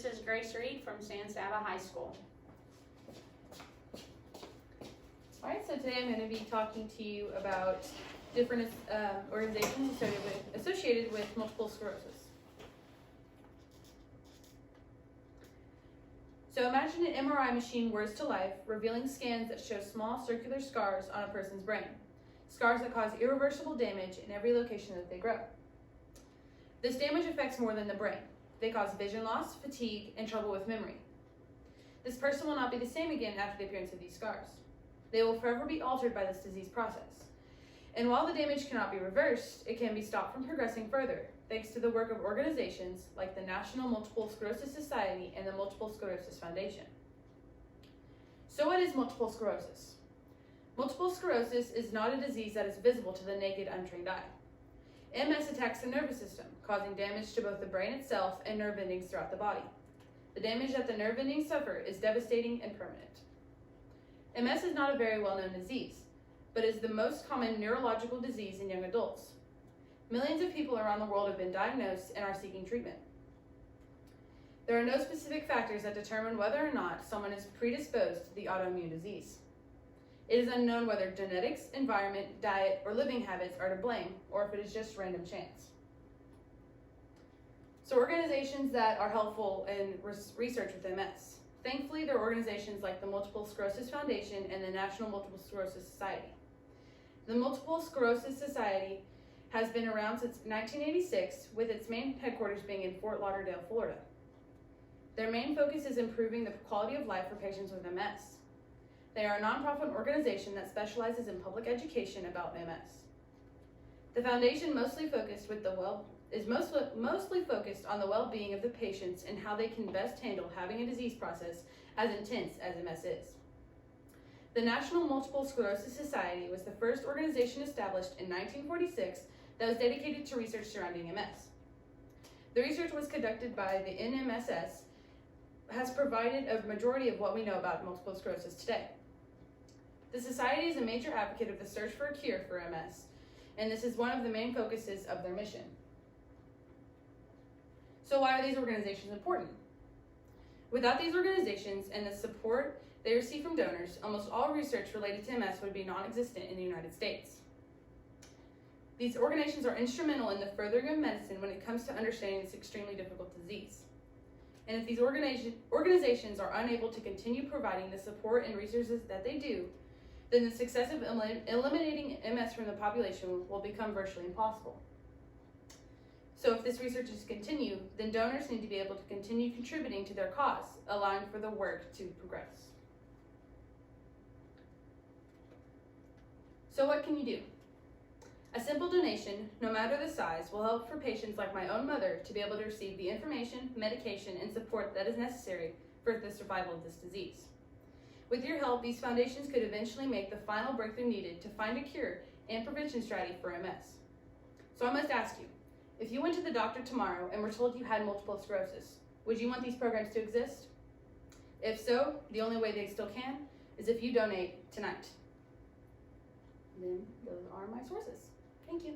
This is Grace Reed from San Saba High School. All right, so today I'm going to be talking to you about different organizations associated with multiple sclerosis. So imagine an MRI machine whirs to life, revealing scans that show small circular scars on a person's brain, scars that cause irreversible damage in every location that they grow. This damage affects more than the brain. They cause vision loss, fatigue, and trouble with memory. This person will not be the same again after the appearance of these scars. They will forever be altered by this disease process. And while the damage cannot be reversed, it can be stopped from progressing further, thanks to the work of organizations like the National Multiple Sclerosis Society and the Multiple Sclerosis Foundation. So what is multiple sclerosis? Multiple sclerosis is not a disease that is visible to the naked, untrained eye. MS attacks the nervous system, causing damage to both the brain itself and nerve endings throughout the body. The damage that the nerve endings suffer is devastating and permanent. MS is not a very well-known disease, but is the most common neurological disease in young adults. Millions of people around the world have been diagnosed and are seeking treatment. There are no specific factors that determine whether or not someone is predisposed to the autoimmune disease. It is unknown whether genetics, environment, diet, or living habits are to blame, or if it is just random chance. So organizations that are helpful in research with MS. Thankfully, there are organizations like the Multiple Sclerosis Foundation and the National Multiple Sclerosis Society. The Multiple Sclerosis Society has been around since 1986, with its main headquarters being in Fort Lauderdale, Florida. Their main focus is improving the quality of life for patients with MS. They are a nonprofit organization that specializes in public education about MS. The foundation mostly focused on the well-being of the patients and how they can best handle having a disease process as intense as MS is. The National Multiple Sclerosis Society was the first organization established in 1946 that was dedicated to research surrounding MS. The research was conducted by the NMSS, has provided a majority of what we know about multiple sclerosis today. The Society is a major advocate of the search for a cure for MS, and this is one of the main focuses of their mission. So why are these organizations important? Without these organizations and the support they receive from donors, almost all research related to MS would be non-existent in the United States. These organizations are instrumental in the furthering of medicine when it comes to understanding this extremely difficult disease. And if these organizations are unable to continue providing the support and resources that they do, then the success of eliminating MS from the population will become virtually impossible. So if this research is to continue, then donors need to be able to continue contributing to their cause, allowing for the work to progress. So what can you do? A simple donation, no matter the size, will help for patients like my own mother to be able to receive the information, medication, and support that is necessary for the survival of this disease. With your help, these foundations could eventually make the final breakthrough needed to find a cure and prevention strategy for MS. So I must ask you, if you went to the doctor tomorrow and were told you had multiple sclerosis, would you want these programs to exist? If so, the only way they still can is if you donate tonight. Then those are my sources. Thank you.